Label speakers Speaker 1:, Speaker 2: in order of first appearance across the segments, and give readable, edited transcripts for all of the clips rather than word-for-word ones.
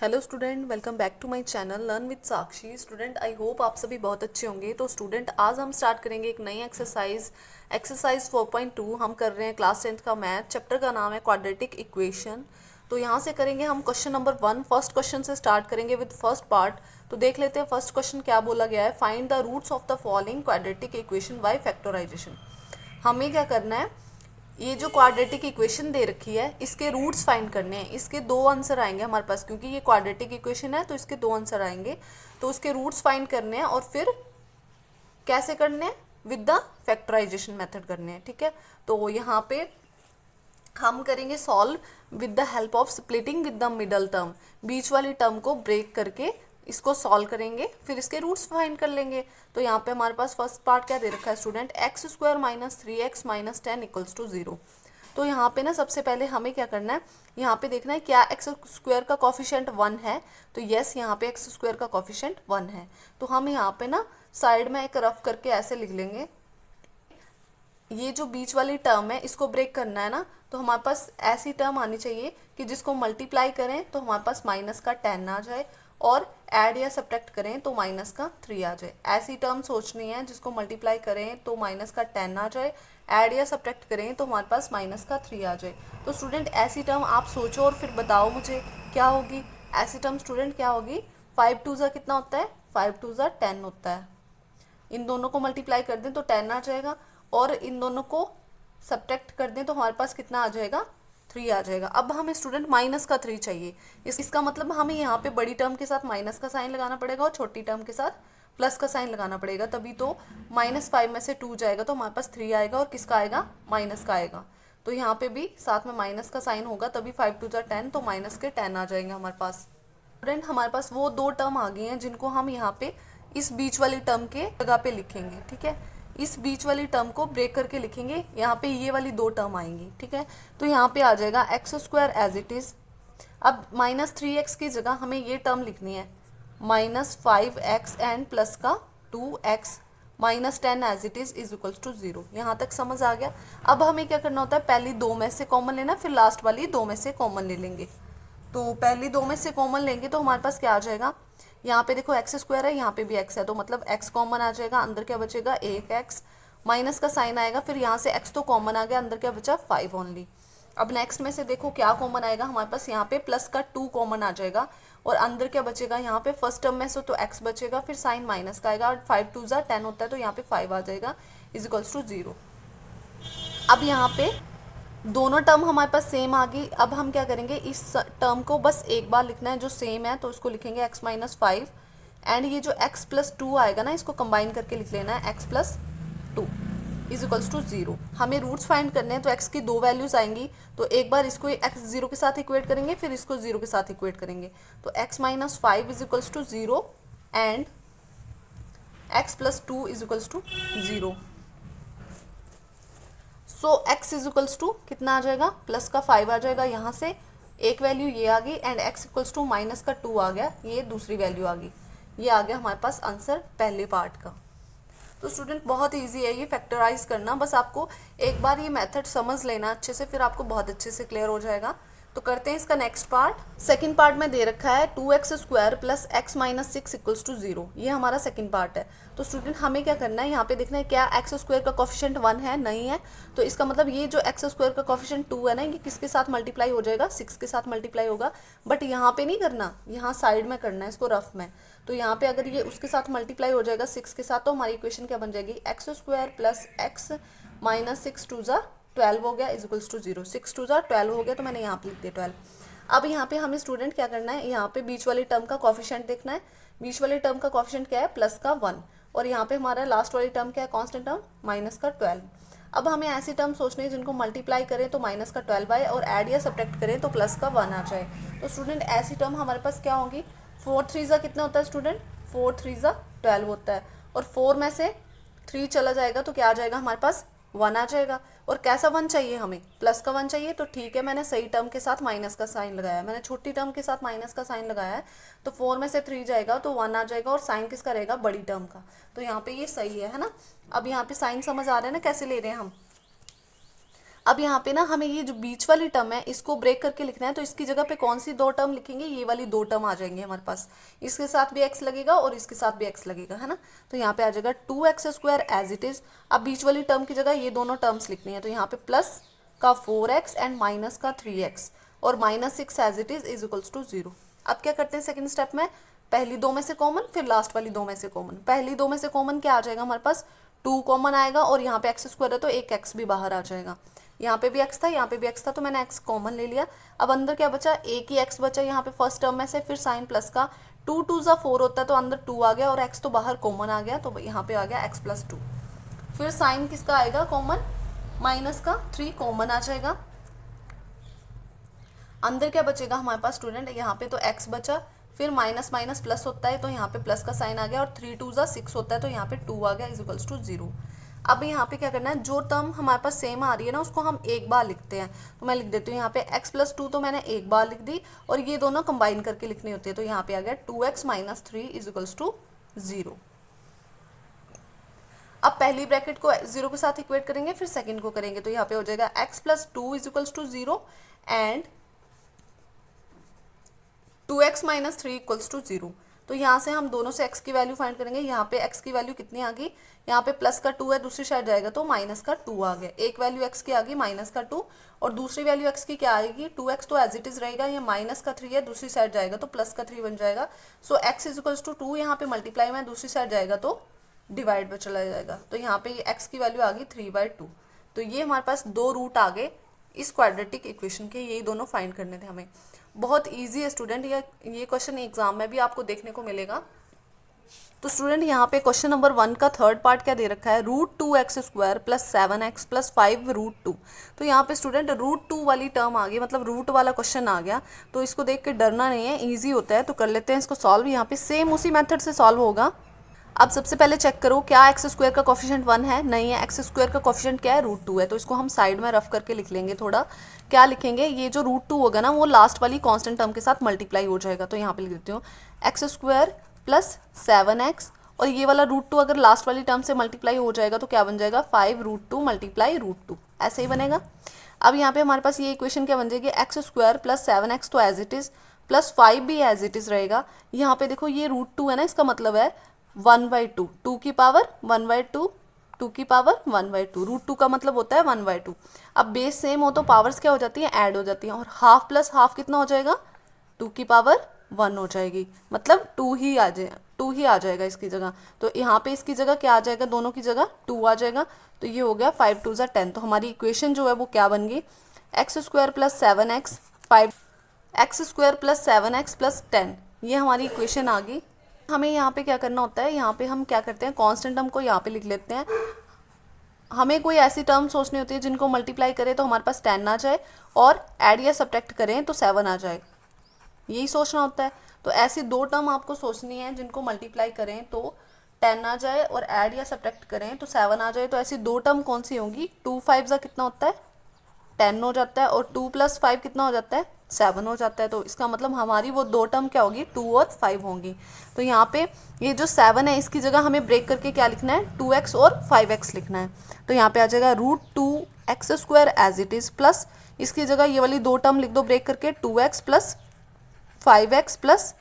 Speaker 1: Hello student, welcome back to my channel learn with Sakshi. Student, I hope आप सभी बहुत अच्छे होंगे। तो स्टूडेंट, आज हम स्टार्ट करेंगे एक नई एक्सरसाइज 4.2। हम कर रहे हैं क्लास 10th का मैथ। चैप्टर का नाम है क्वाड्रेटिक इक्वेशन। तो यहाँ से करेंगे हम क्वेश्चन नंबर 1। फर्स्ट क्वेश्चन से स्टार्ट करेंगे विद फर्स्ट पार्ट। तो देख लेते हैं फर्स्ट क्वेश्चन क्या बोला गया है। Find the roots of the following quadratic equation by factorisation. हमें क्या करना है, ये जो क्वाड्रेटिक इक्वेशन दे रखी है इसके रूट्स फाइंड करने हैं। इसके दो आंसर आएंगे हमारे पास, क्योंकि ये क्वाड्रेटिक इक्वेशन है तो इसके दो आंसर आएंगे। तो उसके रूट्स फाइंड करने हैं और फिर कैसे करने हैं, विद द फैक्टराइजेशन मेथड करने हैं। ठीक है, तो यहाँ पे हम करेंगे solve with the help of splitting with the middle term. बीच वाली टर्म को ब्रेक करके इसको सॉल्व करेंगे, फिर इसके रूट्स फाइंड कर लेंगे। तो यहाँ पे हमारे पास फर्स्ट पार्ट क्या दे रखा है student, x square minus 3x minus 10 equals to 0। तो यहाँ पे ना सबसे पहले हमें क्या करना है, यहाँ पे देखना है क्या एक्स स्क्वायर का कॉफिशिएंट 1 है। तो यस, यहाँ पे एक्स स्क्वायर का कॉफिशिएंट 1 है। तो हम यहाँ पे ना साइड में एक रफ करके ऐसे लिख लेंगे। ये जो बीच वाली टर्म है इसको ब्रेक करना है ना, तो हमारे पास ऐसी टर्म आनी चाहिए कि जिसको मल्टीप्लाई करें तो हमारे पास माइनस का 10 आ जाए, और ऐड या सब्ट्रैक्ट करें तो माइनस का 3 आ जाए। ऐसी टर्म सोचनी है जिसको मल्टीप्लाई करें तो माइनस का 10 आ जाए, ऐड या सब्ट्रैक्ट करें तो हमारे पास माइनस का 3 आ जाए। तो स्टूडेंट ऐसी टर्म आप सोचो और फिर बताओ मुझे क्या होगी। ऐसी टर्म स्टूडेंट क्या होगी, 5 2 कितना होता है, 5 2 10 होता है। इन दोनों को मल्टीप्लाई कर दें तो 10 आ जाएगा, और इन दोनों को सब्ट्रैक्ट कर दें तो हमारे पास कितना आ जाएगा, 3 आ जाएगा। अब हमें स्टूडेंट माइनस का 3 चाहिए। इसका मतलब हमें यहाँ पे बड़ी टर्म के साथ माइनस का साइन लगाना पड़ेगा और छोटी टर्म के साथ प्लस का साइन लगाना पड़ेगा, तभी तो -5 में से 2 जाएगा तो हमारे पास 3 आएगा, और किसका आएगा, माइनस का आएगा। तो यहाँ पे भी साथ में माइनस का साइन होगा, तभी 5 2 10, तो माइनस के 10 आ जाएंगे हमारे पास। स्टूडेंट, हमारे पास वो दो टर्म आ गई हैं जिनको हम यहाँ पे इस बीच वाली टर्म के जगह पे लिखेंगे। ठीक है, इस बीच वाली टर्म को ब्रेक करके लिखेंगे। यहाँ पे ये वाली दो टर्म आएंगी। ठीक है, तो यहाँ पे आ जाएगा x square as it is. अब -3x की जगह हमें ये टर्म लिखनी है, -5x एंड प्लस का 2x minus 10 as it is equals to 0। यहाँ तक समझ आ गया। अब हमें क्या करना होता है, पहली दो में से कॉमन लेना, फिर लास्ट वाली दो में से कॉमन ले लेंगे। तो पहली दो में से कॉमन लेंगे तो हमारे पास क्या आ जाएगा, यहाँ पे देखो एक्स स्क्वायर है, यहाँ पे भी एक्स है, तो मतलब एक्स कॉमन आ जाएगा। अंदर क्या बचेगा, एक एक्स, माइनस का साइन आएगा, फिर यहाँ से एक्स तो कॉमन आ गया, अंदर क्या बचा, 5 ओनली। अब नेक्स्ट में से देखो क्या कॉमन आएगा हमारे पास, यहाँ पे प्लस का 2 कॉमन आ जाएगा, और अंदर क्या बचेगा, यहाँ पे फर्स्ट टर्म में से तो एक्स बचेगा, फिर साइन माइनस का आएगा, और 5 2 10 होता है, तो यहाँ पे 5 आ जाएगा इज इक्वल्स टू 0। अब यहाँ पे दोनों टर्म हमारे पास सेम आ गई। अब हम क्या करेंगे, इस टर्म को बस एक बार लिखना है जो सेम है, तो उसको लिखेंगे x माइनस 5, एंड ये जो x प्लस 2 आएगा ना, इसको कंबाइन करके लिख लेना है x plus 2 is equals to 0। हमें रूट्स फाइंड करने हैं, तो x की दो वैल्यूज आएंगी, तो एक बार इसको x 0 के साथ इक्वेट करेंगे, फिर इसको 0 के साथ इक्वेट करेंगे। तो x minus 5 is equals to 0 and x plus 2 is equals to 0। So x is equals to कितना आ जाएगा, प्लस का 5 आ जाएगा, यहाँ से एक वैल्यू ये आ गई, and x equals to minus का 2 आ गया, ये दूसरी वैल्यू आ गई। ये आ गया हमारे पास आंसर पहले पार्ट का। तो स्टूडेंट बहुत इजी है ये फैक्टराइज करना, बस आपको एक बार ये मेथड समझ लेना अच्छे से, फिर आपको बहुत अच्छे से क्लियर हो जाएगा। तो करते हैं इसका नेक्स्ट पार्ट। सेकंड पार्ट में दे रखा है 2x square plus x minus 6 equals to 0। ये हमारा सेकंड पार्ट है। तो स्टूडेंट हमें क्या करना है, यहाँ पे देखना है क्या x स्क्वायर का कॉफिशिएंट 1 है, नहीं है। तो इसका मतलब ये जो x स्क्वायर का कॉफिशिएंट 2 है ना, ये किसके साथ मल्टीप्लाई हो जाएगा, 6 के साथ मल्टीप्लाई होगा। बट यहाँ पे नहीं करना, यहाँ साइड में करना है इसको, रफ में। तो यहाँ पे अगर ये उसके साथ मल्टीप्लाई हो जाएगा 6 के साथ, तो हमारी इक्वेशन क्या बन जाएगी, x square plus x minus 6 2 12 हो गया इज इक्वल्स टू 0। 6 2 12 हो गया, तो मैंने यहाँ पे लिख दिया 12। अब यहाँ पे हमें स्टूडेंट क्या करना है, यहाँ पे बीच वाली टर्म का कॉफिशिएंट देखना है। बीच वाली टर्म का कॉफिशिएंट क्या है, प्लस का 1, और यहाँ पे हमारा लास्ट वाली टर्म क्या है, कांस्टेंट टर्म माइनस का 12। अब हमें ऐसी टर्म सोचनी है जिनको मल्टीप्लाई करें तो माइनस का 12 आए, और ऐड या सब्ट्रैक्ट करें तो प्लस का 1 आ जाए। तो स्टूडेंट ऐसी टर्म हमारे पास क्या होगी, 4 3 कितना होता है स्टूडेंट, 4 3 12 होता है, और 4 में से 3 चला जाएगा तो क्या आ जाएगा हमारे पास, 1 आ जाएगा। और कैसा 1 चाहिए हमें, प्लस का 1 चाहिए। तो ठीक है, मैंने सही टर्म के साथ माइनस का साइन लगाया है, मैंने छोटी टर्म के साथ माइनस का साइन लगाया है। तो 4 में से 3 जाएगा तो 1 आ जाएगा, और साइन किसका रहेगा, बड़ी टर्म का। तो यहाँ पे ये सही है ना। अब यहाँ पे साइन समझ आ रहा है ना कैसे ले रहे हैं हम। अब यहाँ पे ना हमें ये जो बीच वाली टर्म है इसको ब्रेक करके लिखना है, तो इसकी जगह पे कौन सी दो टर्म लिखेंगे, ये वाली दो टर्म आ जाएंगे हमारे पास, इसके साथ भी x लगेगा और इसके साथ भी x लगेगा, है ना। तो यहाँ पे आ जाएगा 2x² एज इट इज। अब बीच वाली टर्म की जगह ये दोनों टर्म्स लिखनी है, तो यहाँ पे प्लस का 4x एंड माइनस का 3x और -6 as it is equals to 0। अब क्या करते हैं सेकंड स्टेप में, पहली दो में से कॉमन फिर लास्ट वाली दो में से कॉमन। पहली दो में से कॉमन क्या आ जाएगा हमारे पास, 2 कॉमन आएगा और यहाँ पे x² है तो एक x भी बाहर आ जाएगा। यहाँ पे भी x था, यहाँ पे भी x था, तो मैंने x कॉमन ले लिया। अब अंदर क्या बचा, एक ही x बचा यहाँ पे फर्स्ट टर्म में से, फिर साइन प्लस का 2 2 ज़ा 4 होता है तो अंदर 2 आ गया और x तो बाहर कॉमन आ गया, तो यहाँ पे आ गया x+2। फिर साइन किसका आएगा कॉमन, माइनस का 3 कॉमन आ जाएगा। अंदर क्या बचेगा हमारे पास स्टूडेंट, यहाँ पे तो x बचा, फिर माइनस माइनस प्लस होता है तो यहाँ पे प्लस का साइन आ गया और 3 2 ज़ा 6 होता है तो यहाँ पे 2 आ गया इक्वल्स टू 0। अब यहाँ पे क्या करना है, जो टर्म हमारे पास सेम आ रही है ना उसको हम एक बार लिखते हैं, तो मैं लिख देती हूँ यहाँ पे x+2 तो मैंने एक बार लिख दी और ये दोनों कंबाइन करके लिखनी होती है, तो यहाँ पे आ गया 2x - 3 इक्वल्स टू 0। अब पहली ब्रैकेट को 0 के साथ इक्वेट करेंगे, फिर सेकंड को करेंगे, तो यहाँ पे हो जाएगा x+2 equals to 0 and 2x - 3 equals to 0। तो यहाँ से हम दोनों से x की वैल्यू फाइंड करेंगे। यहाँ पे x की वैल्यू कितनी आ गई, यहाँ पे प्लस का 2 है, दूसरी साइड जाएगा तो माइनस का 2 आ गया। एक वैल्यू x की आ गई माइनस का 2 और दूसरी वैल्यू x की क्या आएगी, 2x तो एज इट इज रहेगा, ये माइनस का 3 है, दूसरी साइड जाएगा तो प्लस का 3 बन जाएगा। सो x इक्वल्स टू 2 यहाँ पे मल्टीप्लाई में, दूसरी साइड जाएगा तो डिवाइड में चला जाएगा, तो यहाँ पे ये x की वैल्यू आ गई 3/2। तो ये हमारे पास दो रूट आ गए इस क्वाड्रेटिक इक्वेशन के, यही दोनों फाइंड करने थे हमें। बहुत इजी है स्टूडेंट, ये क्वेश्चन एग्जाम में भी आपको देखने को मिलेगा। तो स्टूडेंट यहाँ पे क्वेश्चन नंबर 1 का थर्ड पार्ट क्या दे रखा है, √2x² + 7x + 5√2। तो यहाँ पे स्टूडेंट √2 वाली टर्म आ गई, मतलब रूट वाला क्वेश्चन आ गया, तो इसको देख के डरना नहीं है, ईजी होता है। तो कर लेते हैं इसको सॉल्व। यहाँ पे सेम उसी मेथड से सॉल्व होगा। अब सबसे पहले चेक करो क्या x² का कोफिशिएंट 1 है, नहीं है। x² का कोफिशिएंट क्या है, √2 है, तो इसको हम साइड में रफ करके लिख लेंगे थोड़ा। क्या लिखेंगे, ये जो √2 होगा ना वो लास्ट वाली कांस्टेंट टर्म के साथ मल्टीप्लाई हो जाएगा, तो यहाँ पे लिख देती हूँ x² + 7x और ये वाला √2 अगर लास्ट वाली टर्म से मल्टीप्लाई हो जाएगा तो क्या बन जाएगा, 5√2 × √2, ऐसे ही बनेगा। अब यहाँ पे हमारे पास ये इक्वेशन क्या बन जाएगी, x² + 7x तो एज इट इज़, प्लस 5 भी एज इट इज़ रहेगा। यहाँ पे देखो ये √2 है ना, इसका मतलब है 1/2, 2 की पावर 1/2, 2 की पावर 1/2, √2 का मतलब होता है 1/2। अब बेस सेम हो तो पावर्स क्या हो जाती हैं, ऐड हो जाती हैं, और हाफ प्लस हाफ कितना हो जाएगा, 2 की पावर 1 हो जाएगी, मतलब 2 ही आ जाएगा इसकी जगह। तो यहाँ पे इसकी जगह क्या आ जाएगा, दोनों की जगह 2 आ जाएगा, तो ये हो गया 5 2 = 10। तो हमारी इक्वेशन जो है वो क्या बन गई, x² + 7x 5, x² + 7x + 10, ये हमारी इक्वेशन आ गई। हमें यहाँ पे क्या करना होता है, यहाँ पे हम क्या करते हैं, कांस्टेंट टर्म को यहाँ पे लिख लेते हैं। हमें कोई ऐसी टर्म सोचनी होती है जिनको मल्टीप्लाई करें तो हमारे पास 10 आ जाए और ऐड या सब्ट्रैक्ट करें तो 7 आ जाए, यही सोचना होता है। तो ऐसी दो टर्म आपको सोचनी है जिनको मल्टीप्लाई करें तो 10 आ जाए और ऐड या सब्ट्रैक्ट करें तो 7 आ जाए। तो ऐसी दो टर्म कौन सी होंगी, 2 5 ज़ा कितना होता है, 10 हो जाता है, और 2 + 5 कितना हो जाता है, 7 हो जाता है। तो इसका मतलब हमारी वो दो टर्म क्या होगी, 2 और 5 होंगी। तो यहाँ पे ये जो 7 है इसकी जगह हमें ब्रेक करके क्या लिखना है, 2x और 5x लिखना है। तो यहाँ पे आ जाएगा √2x² as it is, plus इसकी जगह ये वाली दो टर्म लिख दो ब्रेक करके, 2x + 5x +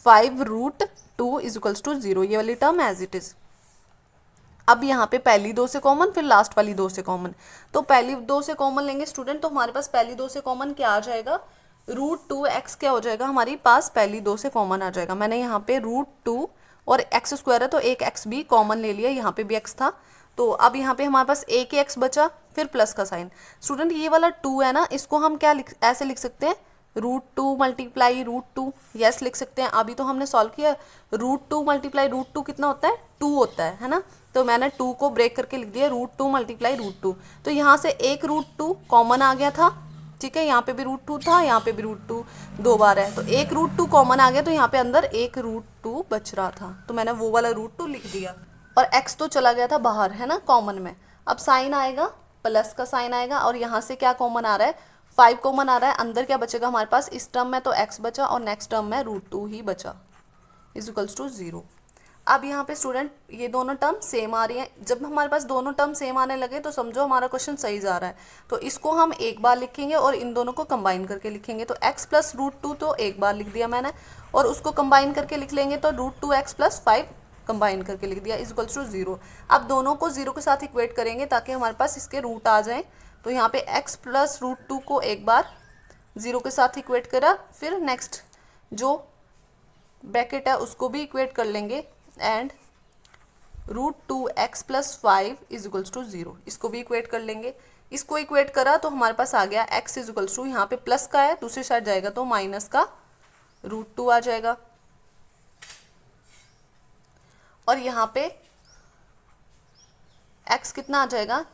Speaker 1: 5√2 इक्वल्स टू 0, ये वाली टर्म एज इट इज़। अब यहाँ पे पहली दो से कॉमन फिर लास्ट वाली दो से कॉमन, तो पहली दो से कॉमन लेंगे स्टूडेंट, तो हमारे पास पहली दो से कॉमन क्या आ जाएगा, √2x क्या हो जाएगा हमारे पास, पहली दो से कॉमन आ जाएगा। मैंने यहाँ पे √2 और x² है तो एक x भी कॉमन ले लिया, यहाँ पे भी x था, तो अब यहाँ पे हमारे पास एक ही x बचा, फिर प्लस का साइन। स्टूडेंट ये वाला 2 है ना, इसको हम क्या ऐसे लिख सकते हैं, √2 × √2, यस लिख सकते हैं। अभी तो हमने सॉल्व किया, √2 × √2 कितना होता है, 2 होता है ना, तो मैंने 2 को ब्रेक करके लिख दिया, √2 × √2। तो यहाँ से एक √2 कॉमन आ गया था, ठीक है, यहाँ पे भी √2 था, यहाँ पे भी √2 दो बार है, तो एक √2 कॉमन आ गया, तो यहाँ पे अंदर एक √2 बच रहा था, तो मैंने वो वाला √2 लिख दिया, और x तो चला गया था बाहर, है ना, कॉमन में। अब साइन आएगा, प्लस का साइन आएगा, और यहाँ से क्या कॉमन आ रहा है, 5 कॉमन आ रहा है, अंदर क्या बचेगा हमारे पास, इस टर्म में तो x बचा और नेक्स्ट टर्म में √2 ही बचा, इक्वल्स टू 0। अब यहाँ पे स्टूडेंट ये दोनों टर्म सेम आ रही हैं। जब हमारे पास दोनों टर्म सेम आने लगे तो समझो हमारा क्वेश्चन सही जा रहा है। तो इसको हम एक बार लिखेंगे और इन दोनों को कंबाइन करके लिखेंगे। तो x प्लस रूट टू तो एक बार लिख दिया मैंने, और उसको कंबाइन करके लिख लेंगे तो root two x plus five combine करके लिख दिया इज इक्वल्स टू 0। अब दोनों को 0 के साथ इक्वेट करेंगे ताकि हमारे पास इसके रूट आ जाएं। तो यहाँ पे x प्लस रूट टू को एक बार 0 के साथ इक्वेट करा, फिर नेक्स्ट जो ब्रैकेट है उसको भी इक्वेट कर लेंगे and root two x plus five is equals to 0, इसको भी इक्वेट कर लेंगे। इसको इक्वेट करा तो हमारे पास आ गया x इज इक्वल्स टू, यहाँ पे प्लस का है दूसरी साइड जाएगा तो माइनस का रूट टू आ जाएगा, और यहाँ पे x कितना आ जाएगा,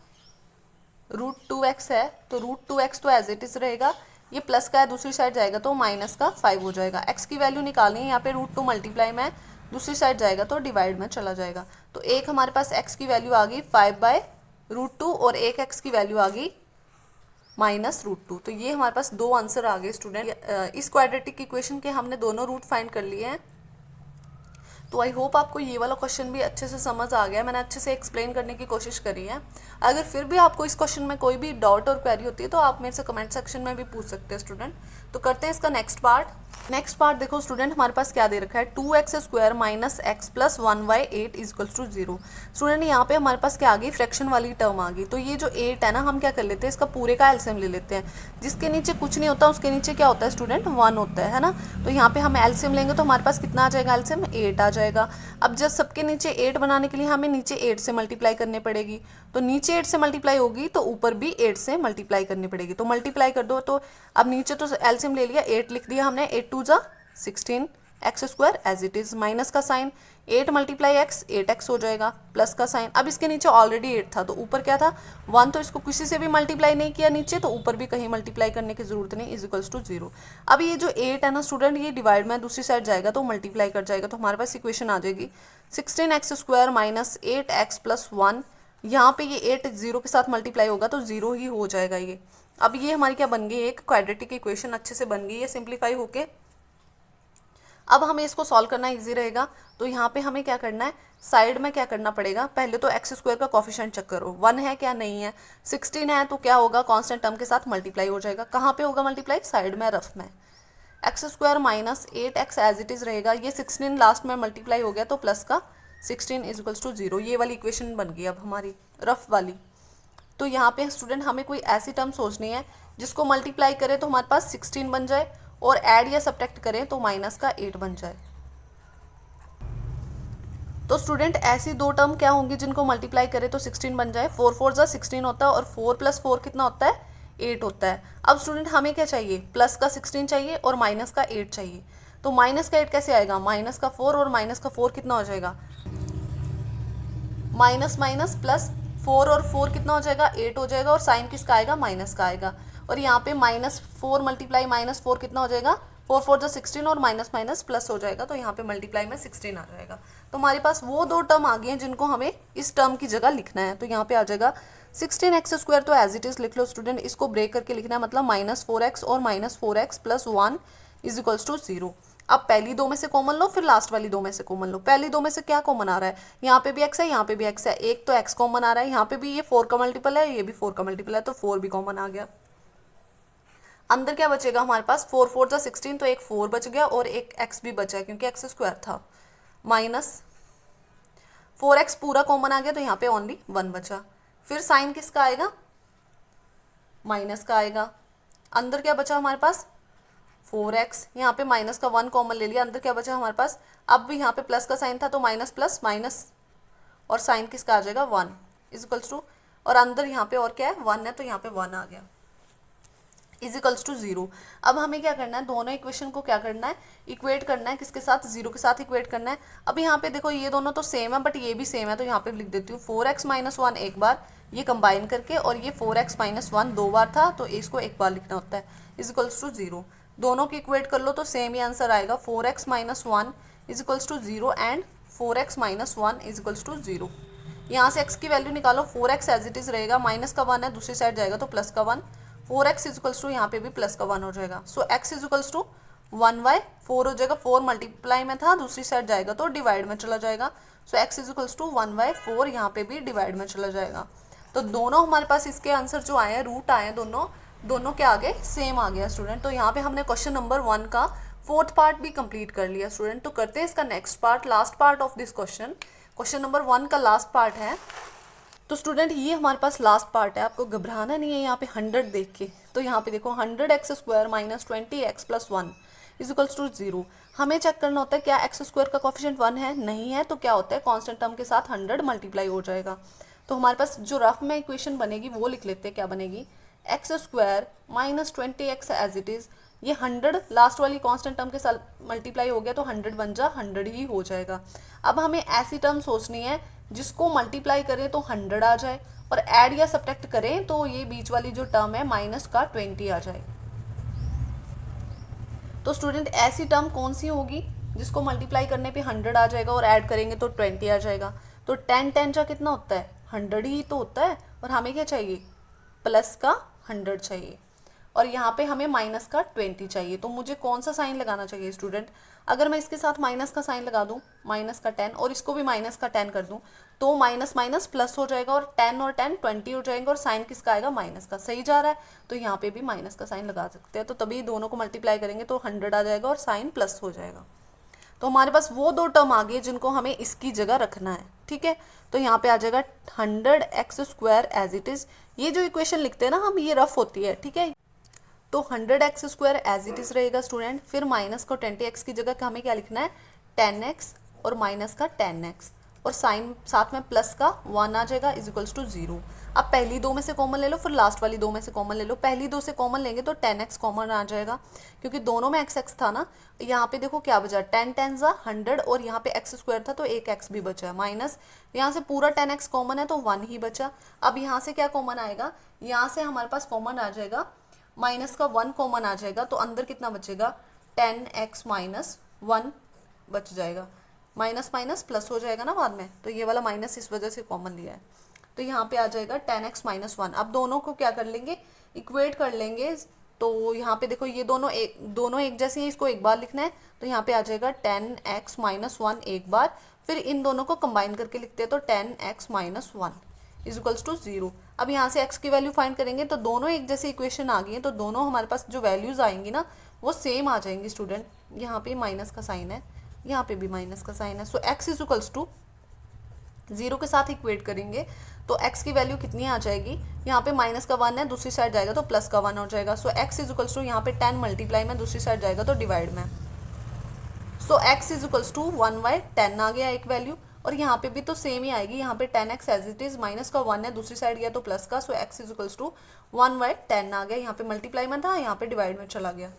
Speaker 1: रूट टू एक्स है तो रूट टू एक्स तो एज इट इज रहेगा, ये प्लस का है दूसरी साइड जाएगा तो माइनस का 5 हो जाएगा। x की वैल्यू निकालनी है, यहाँ पे रूट टू मल्टीप्लाई में दूसरी साइड जाएगा तो डिवाइड में चला जाएगा। तो एक हमारे पास x की वैल्यू आ गई 5 बाय रूट टू और एक x की वैल्यू आ गई माइनस रूट टू। तो ये हमारे पास दो आंसर आ गए स्टूडेंट। इस क्वाड्रेटिक इक्वेशन के हमने दोनों रूट फाइंड कर लिए हैं। तो आई होप आपको ये वाला क्वेश्चन भी अच्छे से समझ आ गया, मैंने अच्छे से एक्सप्लेन करने की कोशिश करी है। अगर फिर भी आपको इस क्वेश्चन में कोई भी डाउट और क्वेरी होती है तो आप मेरे से कमेंट सेक्शन में भी पूछ सकते हैं स्टूडेंट। तो करते हैं इसका नेक्स्ट पार्ट। नेक्स्ट पार्ट देखो स्टूडेंट, हमारे पास क्या दे रखा है, 2x square minus x plus 1y8 is equals to 0। Student यहाँ पे हमारे पास क्या आ गई, फ्रैक्शन वाली टर्म आ गई। तो ये जो 8 है ना, हम क्या कर लेते हैं, इसका पूरे का एलसीएम ले लेते हैं। जिसके नीचे कुछ नहीं होता उसके नीचे क्या होता है स्टूडेंट, 1 होता है ना। तो यहाँ पे हम एलसीएम लेंगे तो हमारे पास कितना आ जाएगा, एलसीएम 8 आ जाएगा। अब जब सबके नीचे 8 बनाने के लिए हमें नीचे 8 से मल्टीप्लाई करनी पड़ेगी, तो नीचे 8 से मल्टीप्लाई होगी तो ऊपर भी 8 से मल्टीप्लाई करनी पड़ेगी। तो मल्टीप्लाई कर दो, तो अब नीचे तो एलसीएम ले लिया, 8 लिख दिया हमने, 8 टू जा 16 x square as it is, minus का साइन 8 मल्टीप्लाई एक्स 8x हो जाएगा, प्लस का साइन। अब इसके नीचे ऑलरेडी 8 था तो ऊपर क्या था 1, तो इसको किसी से भी मल्टीप्लाई नहीं किया नीचे, तो ऊपर भी कहीं मल्टीप्लाई करने की जरूरत नहीं, इज इक्वल्स टू 0। अब ये जो 8 है ना स्टूडेंट, ये डिवाइड में दूसरी साइड जाएगा तो मल्टीप्लाई कर जाएगा, तो हमारे पास इक्वेशन आ जाएगी 16x square minus 8x plus 1। यहाँ पे ये 8 0 के साथ मल्टीप्लाई होगा तो 0 ही हो जाएगा ये। अब ये हमारी क्या बन गई, एक क्वाड्रेटिक इक्वेशन अच्छे से बन गई है सिंप्लीफाई होके। अब हमें इसको सॉल्व करना इजी रहेगा। तो यहाँ पे हमें क्या करना है, साइड में क्या करना पड़ेगा, पहले तो एक्स स्क्वायर का कोफिशिएंट चेक करो, 1 है क्या नहीं है, 16 है तो क्या होगा, कांस्टेंट टर्म के साथ मल्टीप्लाई हो जाएगा। कहाँ पे होगा मल्टीप्लाई, साइड में, रफ में। X square minus 8x as it is रहेगा, ये 16 लास्ट में मल्टीप्लाई हो गया तो प्लस का 16 इज इक्वल्स टू 0। ये वाली इक्वेशन बन गई अब हमारी रफ वाली। तो यहाँ पे स्टूडेंट हमें कोई ऐसी टर्म सोचनी है जिसको मल्टीप्लाई करें तो हमारे पास 16 बन जाए, और ऐड या सब्ट्रैक्ट करें तो माइनस का 8 बन जाए। तो स्टूडेंट ऐसी दो टर्म क्या होंगी जिनको मल्टीप्लाई करें तो 16 बन जाए, 4 4 जा 16 होता है और 4 प्लस 4 कितना होता है, 8 होता है। अब स्टूडेंट हमें क्या चाहिए, प्लस का 16 चाहिए और माइनस का 8 चाहिए। तो माइनस का 8 कैसे आएगा, माइनस का 4 और माइनस का 4 कितना हो जाएगा, माइनस माइनस प्लस 4 और 4 कितना हो जाएगा, 8 हो जाएगा, और साइन किसका आएगा, माइनस का आएगा। और यहाँ पे -4 मल्टीप्लाई -4 कितना हो जाएगा, 4 4 जो 16 और माइनस माइनस प्लस हो जाएगा, तो यहाँ पे मल्टीप्लाई में 16 आ जाएगा। तो हमारे पास वो दो टर्म आ गई हैं जिनको हमें इस टर्म की जगह लिखना है। तो यहाँ पे आ जाएगा 16x स्क्वायर, तो एज इट इज लिख लो स्टूडेंट, इसको ब्रेक करके लिखना है, मतलब -4x और -4x plus 1 is equals to 0। अब पहली दो में से कॉमन लो, फिर लास्ट वाली दो में से कॉमन लो। पहली दो में से क्या कॉमन आ रहा है, यहाँ पे भी x है, यहाँ पे भी x है, एक तो x कॉमन आ रहा है, यहाँ पे भी ये 4 का मल्टीपल है, ये भी 4 का मल्टीपल है, तो 4 भी कॉमन आ गया। अंदर क्या बचेगा हमारे पास, 4 4 जा 16, तो एक 4 बच गया और एक x भी बचा है क्योंकि x स्क्वायर था, माइनस 4x पूरा कॉमन आ गया तो यहाँ पे ओनली 1 बचा। फिर साइन किसका आएगा, माइनस का आएगा। अंदर क्या बचा हमारे पास, 4x, यहाँ पे माइनस का 1 कॉमन ले लिया, अंदर क्या बचा हमारे पास, अब भी यहाँ पे प्लस का साइन था तो माइनस प्लस माइनस, और साइन किसका आ जाएगा 1 इज इक्वल्स टू, और अंदर यहाँ पे और क्या है 1 है तो यहाँ पे 1 आ गया, इज इक्वल्स टू 0। अब हमें क्या करना है, दोनों इक्वेशन को क्या करना है, इक्वेट करना है, किसके साथ, 0 के साथ इक्वेट करना है। अब यहाँ पे देखो ये दोनों तो सेम है बट ये भी सेम है, तो यहाँ पे लिख देती हूँ 4x माइनस 1 एक बार, ये कंबाइन करके, और ये 4x माइनस 1 दो बार था तो इसको एक बार लिखना होता है, इज इक्वल्स टू 0। दोनों की इक्वेट कर लो तो सेम ही आंसर आएगा, 4x minus 1 is equals to 0 and 4x minus 1 is equals to 0। यहाँ से x की वैल्यू निकालो, 4x एज इट इज रहेगा, माइनस का 1 है दूसरी साइड जाएगा तो प्लस का 1, 4x इज इक्वल्स टू यहाँ पे भी प्लस का 1 हो जाएगा। सो x इज इक्वल्स टू 1/4 हो जाएगा, 4 मल्टीप्लाई में था, दूसरी साइड जाएगा तो डिवाइड में चला जाएगा। सो x इजिकल्स टू 1/4, यहाँ पे भी डिवाइड में चला जाएगा। तो दोनों हमारे पास इसके आंसर जो आए हैं, रूट आए हैं, दोनों क्या आ गए, सेम आ गया स्टूडेंट। तो यहाँ पे हमने क्वेश्चन नंबर 1 का 4th पार्ट भी कंप्लीट कर लिया स्टूडेंट। तो करते हैं इसका next part, last part of this question. Question number 1 का लास्ट पार्ट है। तो स्टूडेंट ये हमारे पास लास्ट पार्ट है, आपको घबराना नहीं है यहाँ पे 100 देख के। तो यहाँ पे देखो 100x² minus 20x plus 1 equals to 0। हमें चेक करना होता है क्या x² का कोफिशिएंट 1 है, नहीं है तो क्या होता है, कांस्टेंट टर्म के साथ 100 मल्टीप्लाई हो जाएगा। तो हमारे पास जो रफ में इक्वेशन बनेगी वो लिख लेते हैं, क्या बनेगी, x² minus 20x as it is, ये 100 लास्ट वाली कांस्टेंट टर्म के साथ मल्टीप्लाई हो गया तो 100 बन जा 100 ही हो जाएगा। अब हमें ऐसी टर्म सोचनी है जिसको मल्टीप्लाई करें तो 100 आ जाए और ऐड या सब्ट्रैक्ट करें तो ये बीच वाली जो टर्म है माइनस का 20 आ जाए। तो स्टूडेंट ऐसी टर्म कौन सी होगी जिसको मल्टीप्लाई करने पे 100 आ जाएगा और ऐड करेंगे तो 20 आ जाएगा। तो 10 जा कितना होता है, 100 ही तो होता है, और हमें क्या चाहिए, प्लस का 100 चाहिए, और यहाँ पे हमें माइनस का 20 चाहिए। तो मुझे कौन सा साइन लगाना चाहिए स्टूडेंट, अगर मैं इसके साथ माइनस का साइन लगा दूँ, माइनस का 10, और इसको भी माइनस का 10 कर दूँ तो माइनस माइनस प्लस हो जाएगा और 10 और 10 20 हो जाएंगे और साइन किसका आएगा, माइनस का। सही जा रहा है, तो यहाँ पे भी माइनस का साइन लगा सकते हैं। तो तभी दोनों को मल्टीप्लाई करेंगे तो 100 आ जाएगा और साइन प्लस हो जाएगा। तो हमारे पास वो दो टर्म आ गए जिनको हमें इसकी जगह रखना है, ठीक है। तो यहाँ पे आ जाएगा 100x² एज इट इज़। ये जो इक्वेशन लिखते हैं ना हम, ये रफ होती है, ठीक है। तो 100x² एज इट इज़ रहेगा स्टूडेंट, फिर माइनस को 20x की जगह हमें क्या लिखना है, 10x और माइनस का 10x, और साइन साथ में प्लस का 1 आ जाएगा इजिकल्स टू 0। अब पहली दो में से कॉमन ले लो, फिर लास्ट वाली दो में से कॉमन ले लो। पहली दो से कॉमन लेंगे तो 10x कॉमन आ जाएगा, क्योंकि दोनों में x था ना। यहाँ पे देखो क्या बचा, 10 10 100, और यहाँ पे x² था तो एक x भी बचा है, माइनस यहाँ से पूरा 10x कॉमन है तो 1 ही बचा। अब यहाँ से क्या कॉमन आएगा, यहाँ से हमारे पास कॉमन आ जाएगा, माइनस का 1 कॉमन आ जाएगा, तो अंदर कितना बचेगा, 10x माइनस 1 बच जाएगा। माइनस माइनस प्लस हो जाएगा ना बाद में, तो ये वाला माइनस इस वजह से कॉमन लिया है। तो यहाँ पे आ जाएगा 10x माइनस 1। अब दोनों को क्या कर लेंगे, इक्वेट कर लेंगे। तो यहाँ पे देखो ये दोनों एक जैसे हैं, इसको एक बार लिखना है, तो यहाँ पे आ जाएगा 10x माइनस 1 एक बार, फिर इन दोनों को कंबाइन करके लिखते हैं तो 10x माइनस 1 इजिकल्स टू 0। अब यहाँ से x की वैल्यू फाइंड करेंगे तो दोनों एक जैसी इक्वेशन आ गई है, तो दोनों हमारे पास जो वैल्यूज आएंगी ना वो सेम आ जाएंगी स्टूडेंट। यहाँ पे माइनस का साइन है, यहाँ पे भी माइनस का साइन है। सो x इजिकल्स टू 0 के साथ इक्वेट करेंगे तो x की वैल्यू कितनी आ जाएगी, यहाँ पे माइनस का 1 है, दूसरी साइड जाएगा तो प्लस का 1 हो जाएगा। सो x इजिकल्स टू यहाँ पे 10 मल्टीप्लाई में, दूसरी साइड जाएगा तो डिवाइड में। सो x इजिकल्स टू 1/10 आ गया एक वैल्यू, और यहाँ पे भी तो सेम ही आएगी, यहाँ पे 10x as it is, minus का 1 है, दूसरी साइड गया तो प्लस का। सो x इजिकल्स टू 1/10 आ गया, यहाँ पे मल्टीप्लाई में था, यहाँ पे डिवाइड में चला गया।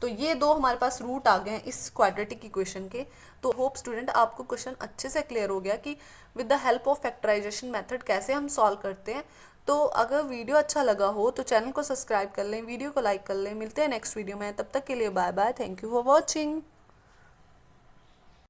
Speaker 1: तो ये दो हमारे पास रूट आ गए हैं इस क्वाड्रेटिक इक्वेशन के। तो होप स्टूडेंट आपको क्वेश्चन अच्छे से क्लियर हो गया कि with the help of factorisation method कैसे हम सॉल्व करते हैं। तो अगर वीडियो अच्छा लगा हो तो चैनल को सब्सक्राइब कर लें, वीडियो को लाइक कर लें। मिलते हैं नेक्स्ट वीडियो में, तब तक के लिए bye bye, thank you for watching.